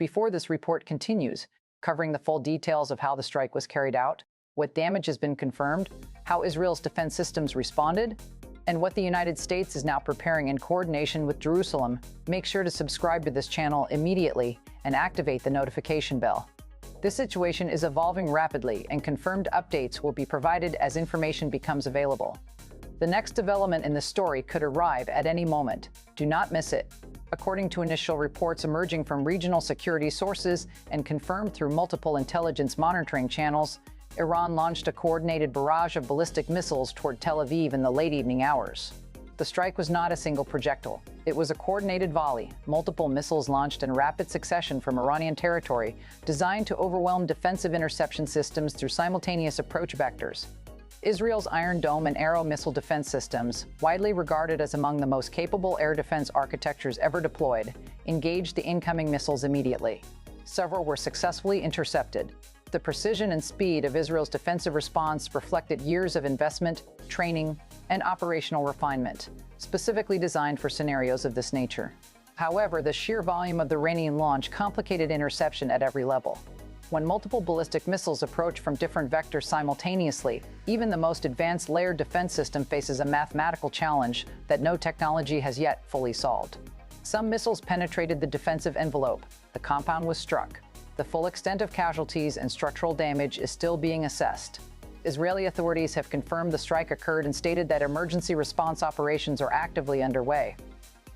before this report continues, covering the full details of how the strike was carried out, what damage has been confirmed, how Israel's defense systems responded, and what the United States is now preparing in coordination with Jerusalem, make sure to subscribe to this channel immediately and activate the notification bell. This situation is evolving rapidly, and confirmed updates will be provided as information becomes available. The next development in the story could arrive at any moment. Do not miss it. According to initial reports emerging from regional security sources and confirmed through multiple intelligence monitoring channels, Iran launched a coordinated barrage of ballistic missiles toward Tel Aviv in the late evening hours. The strike was not a single projectile. It was a coordinated volley, multiple missiles launched in rapid succession from Iranian territory, designed to overwhelm defensive interception systems through simultaneous approach vectors. Israel's Iron Dome and Arrow missile defense systems, widely regarded as among the most capable air defense architectures ever deployed, engaged the incoming missiles immediately. Several were successfully intercepted. The precision and speed of Israel's defensive response reflected years of investment, training, and operational refinement, specifically designed for scenarios of this nature. However, the sheer volume of the Iranian launch complicated interception at every level. When multiple ballistic missiles approach from different vectors simultaneously, even the most advanced layered defense system faces a mathematical challenge that no technology has yet fully solved. Some missiles penetrated the defensive envelope. The compound was struck. The full extent of casualties and structural damage is still being assessed. Israeli authorities have confirmed the strike occurred and stated that emergency response operations are actively underway.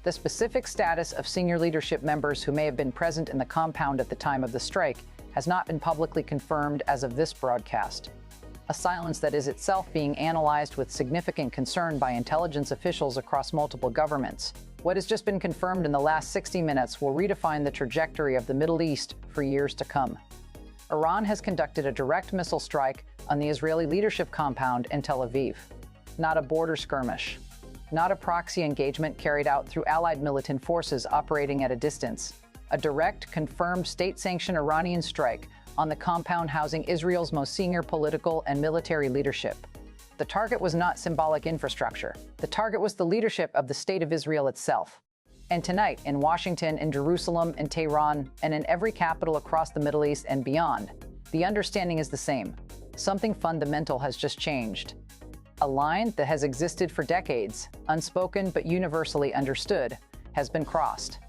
The specific status of senior leadership members who may have been present in the compound at the time of the strike has not been publicly confirmed as of this broadcast, a silence that is itself being analyzed with significant concern by intelligence officials across multiple governments. What has just been confirmed in the last 60 minutes will redefine the trajectory of the Middle East for years to come. Iran has conducted a direct missile strike on the Israeli leadership compound in Tel Aviv. Not a border skirmish. Not a proxy engagement carried out through allied militant forces operating at a distance. A direct, confirmed state-sanctioned Iranian strike on the compound housing Israel's most senior political and military leadership. The target was not symbolic infrastructure. The target was the leadership of the State of Israel itself. And tonight, in Washington, in Jerusalem, in Tehran, and in every capital across the Middle East and beyond, the understanding is the same. Something fundamental has just changed. A line that has existed for decades, unspoken but universally understood, has been crossed.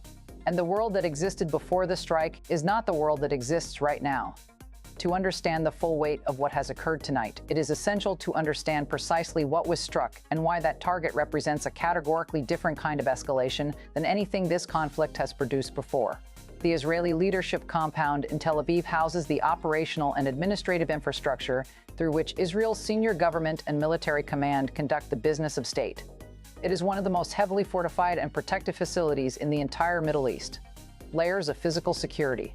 And the world that existed before the strike is not the world that exists right now. To understand the full weight of what has occurred tonight, it is essential to understand precisely what was struck and why that target represents a categorically different kind of escalation than anything this conflict has produced before. The Israeli leadership compound in Tel Aviv houses the operational and administrative infrastructure through which Israel's senior government and military command conduct the business of state. It is one of the most heavily fortified and protected facilities in the entire Middle East. Layers of physical security.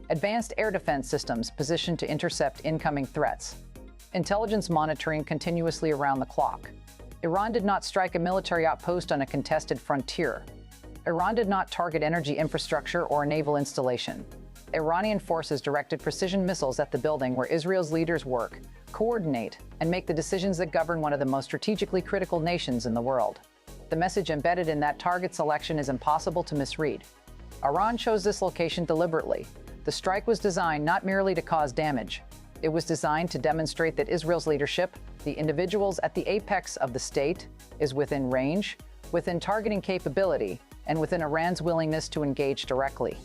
Advanced air defense systems positioned to intercept incoming threats. Intelligence monitoring continuously around the clock. Iran did not strike a military outpost on a contested frontier. Iran did not target energy infrastructure or a naval installation. Iranian forces directed precision missiles at the building where Israel's leaders work, coordinate, and make the decisions that govern one of the most strategically critical nations in the world. The message embedded in that target selection is impossible to misread. Iran chose this location deliberately. The strike was designed not merely to cause damage. It was designed to demonstrate that Israel's leadership, the individuals at the apex of the state, is within range, within targeting capability, and within Iran's willingness to engage directly.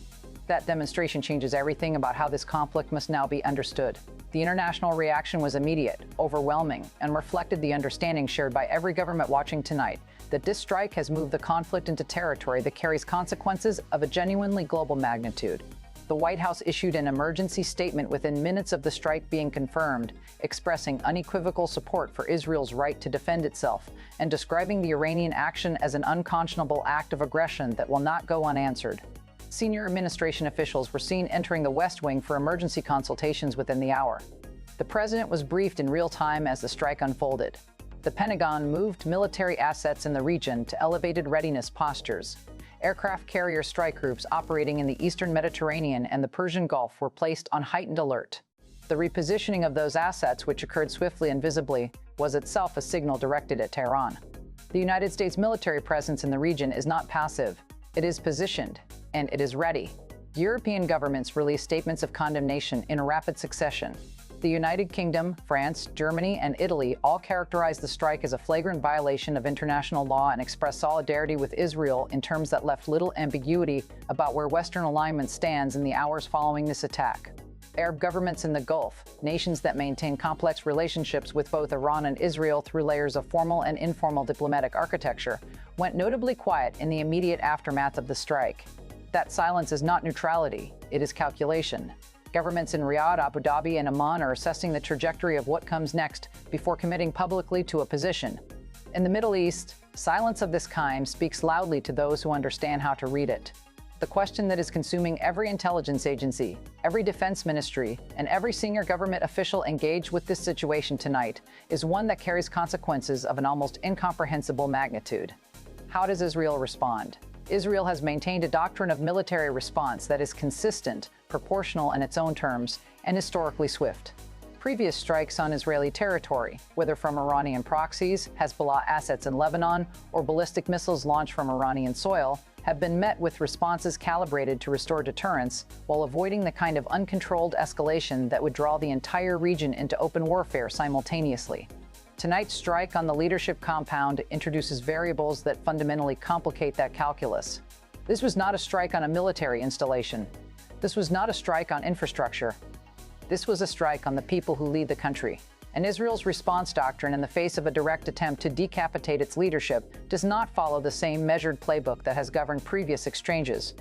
That demonstration changes everything about how this conflict must now be understood. The international reaction was immediate, overwhelming, and reflected the understanding shared by every government watching tonight that this strike has moved the conflict into territory that carries consequences of a genuinely global magnitude. The White House issued an emergency statement within minutes of the strike being confirmed, expressing unequivocal support for Israel's right to defend itself and describing the Iranian action as an unconscionable act of aggression that will not go unanswered. Senior administration officials were seen entering the West Wing for emergency consultations within the hour. The president was briefed in real time as the strike unfolded. The Pentagon moved military assets in the region to elevated readiness postures. Aircraft carrier strike groups operating in the eastern Mediterranean and the Persian Gulf were placed on heightened alert. The repositioning of those assets, which occurred swiftly and visibly, was itself a signal directed at Tehran. The United States military presence in the region is not passive. It is positioned, and it is ready. European governments released statements of condemnation in rapid succession. The United Kingdom, France, Germany, and Italy all characterized the strike as a flagrant violation of international law and expressed solidarity with Israel in terms that left little ambiguity about where Western alignment stands in the hours following this attack. Arab governments in the Gulf, nations that maintain complex relationships with both Iran and Israel through layers of formal and informal diplomatic architecture, went notably quiet in the immediate aftermath of the strike. That silence is not neutrality, it is calculation. Governments in Riyadh, Abu Dhabi, and Amman are assessing the trajectory of what comes next before committing publicly to a position. In the Middle East, silence of this kind speaks loudly to those who understand how to read it. The question that is consuming every intelligence agency, every defense ministry, and every senior government official engaged with this situation tonight is one that carries consequences of an almost incomprehensible magnitude. How does Israel respond? Israel has maintained a doctrine of military response that is consistent, proportional in its own terms, and historically swift. Previous strikes on Israeli territory, whether from Iranian proxies, Hezbollah assets in Lebanon, or ballistic missiles launched from Iranian soil, have been met with responses calibrated to restore deterrence while avoiding the kind of uncontrolled escalation that would draw the entire region into open warfare simultaneously. Tonight's strike on the leadership compound introduces variables that fundamentally complicate that calculus. This was not a strike on a military installation. This was not a strike on infrastructure. This was a strike on the people who lead the country. And Israel's response doctrine in the face of a direct attempt to decapitate its leadership does not follow the same measured playbook that has governed previous exchanges.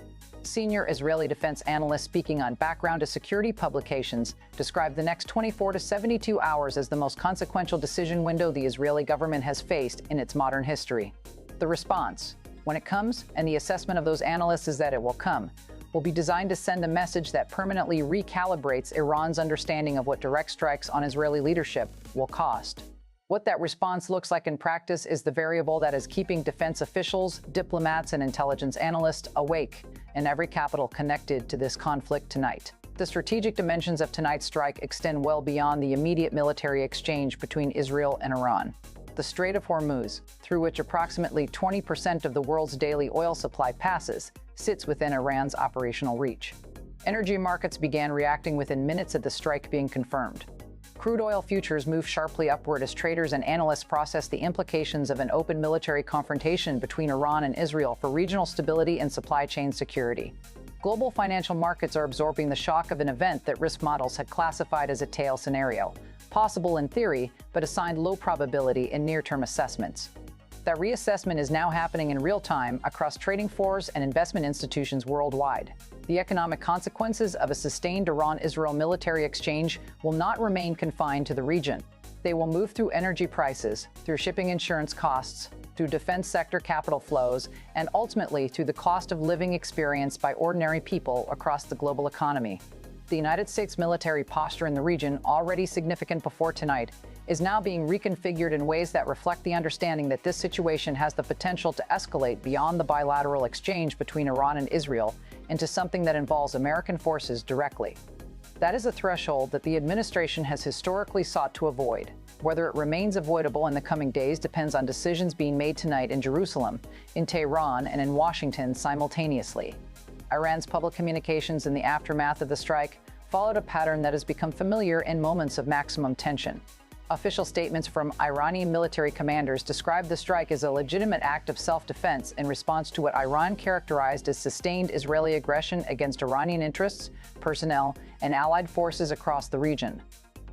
Senior Israeli defense analysts speaking on background to security publications described the next 24 to 72 hours as the most consequential decision window the Israeli government has faced in its modern history. The response, when it comes, and the assessment of those analysts is that it will come, will be designed to send a message that permanently recalibrates Iran's understanding of what direct strikes on Israeli leadership will cost. What that response looks like in practice is the variable that is keeping defense officials, diplomats, and intelligence analysts awake in every capital connected to this conflict tonight. The strategic dimensions of tonight's strike extend well beyond the immediate military exchange between Israel and Iran. The Strait of Hormuz, through which approximately 20% of the world's daily oil supply passes, sits within Iran's operational reach. Energy markets began reacting within minutes of the strike being confirmed. Crude oil futures moved sharply upward as traders and analysts processed the implications of an open military confrontation between Iran and Israel for regional stability and supply chain security. Global financial markets are absorbing the shock of an event that risk models had classified as a tail scenario, possible in theory, but assigned low probability in near-term assessments. That reassessment is now happening in real time across trading floors and investment institutions worldwide. The economic consequences of a sustained Iran-Israel military exchange will not remain confined to the region. They will move through energy prices, through shipping insurance costs, through defense sector capital flows, and ultimately through the cost of living experienced by ordinary people across the global economy. The United States military posture in the region, already significant before tonight, is now being reconfigured in ways that reflect the understanding that this situation has the potential to escalate beyond the bilateral exchange between Iran and Israel into something that involves American forces directly. That is a threshold that the administration has historically sought to avoid. Whether it remains avoidable in the coming days depends on decisions being made tonight in Jerusalem, in Tehran, and in Washington simultaneously. Iran's public communications in the aftermath of the strike followed a pattern that has become familiar in moments of maximum tension. Official statements from Iranian military commanders described the strike as a legitimate act of self-defense in response to what Iran characterized as sustained Israeli aggression against Iranian interests, personnel, and allied forces across the region.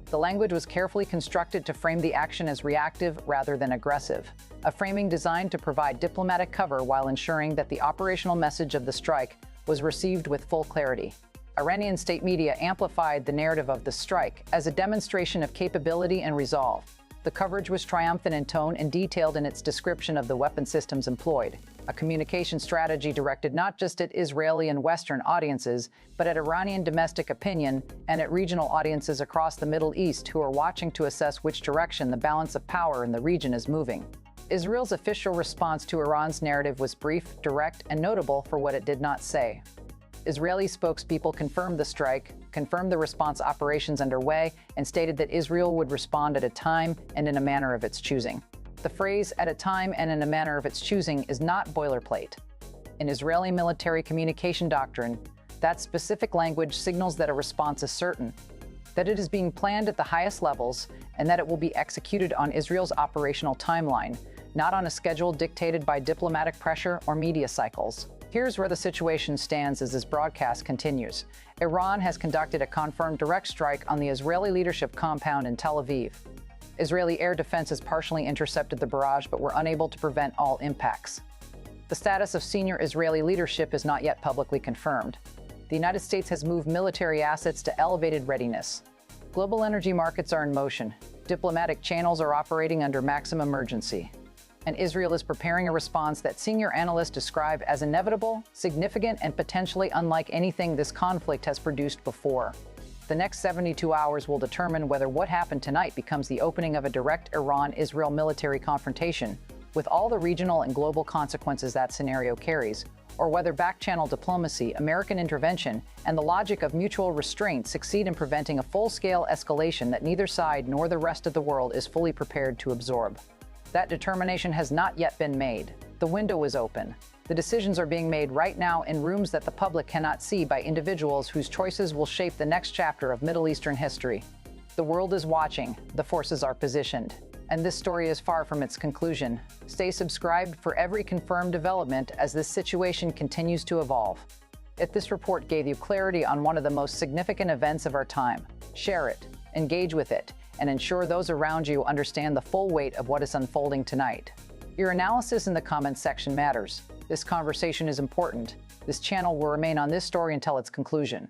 The language was carefully constructed to frame the action as reactive rather than aggressive, a framing designed to provide diplomatic cover while ensuring that the operational message of the strike was received with full clarity. Iranian state media amplified the narrative of the strike as a demonstration of capability and resolve. The coverage was triumphant in tone and detailed in its description of the weapon systems employed, a communication strategy directed not just at Israeli and Western audiences, but at Iranian domestic opinion and at regional audiences across the Middle East who are watching to assess which direction the balance of power in the region is moving. Israel's official response to Iran's narrative was brief, direct, and notable for what it did not say. Israeli spokespeople confirmed the strike, confirmed the response operations underway, and stated that Israel would respond at a time and in a manner of its choosing. The phrase "at a time and in a manner of its choosing" is not boilerplate. In Israeli military communication doctrine, That specific language signals that a response is certain, that it is being planned at the highest levels, and that it will be executed on Israel's operational timeline, not on a schedule dictated by diplomatic pressure or media cycles. Here's where the situation stands as this broadcast continues. Iran has conducted a confirmed direct strike on the Israeli leadership compound in Tel Aviv. Israeli air defenses partially intercepted the barrage but were unable to prevent all impacts. The status of senior Israeli leadership is not yet publicly confirmed. The United States has moved military assets to elevated readiness. Global energy markets are in motion. Diplomatic channels are operating under maximum urgency. And Israel is preparing a response that senior analysts describe as inevitable, significant, and potentially unlike anything this conflict has produced before. The next 72 hours will determine whether what happened tonight becomes the opening of a direct Iran-Israel military confrontation, with all the regional and global consequences that scenario carries, or whether back-channel diplomacy, American intervention, and the logic of mutual restraint succeed in preventing a full-scale escalation that neither side nor the rest of the world is fully prepared to absorb. That determination has not yet been made. The window is open. The decisions are being made right now in rooms that the public cannot see by individuals whose choices will shape the next chapter of Middle Eastern history. The world is watching. The forces are positioned. And this story is far from its conclusion. Stay subscribed for every confirmed development as this situation continues to evolve. If this report gave you clarity on one of the most significant events of our time, share it, engage with it, and ensure those around you understand the full weight of what is unfolding tonight. Your analysis in the comments section matters. This conversation is important. This channel will remain on this story until its conclusion.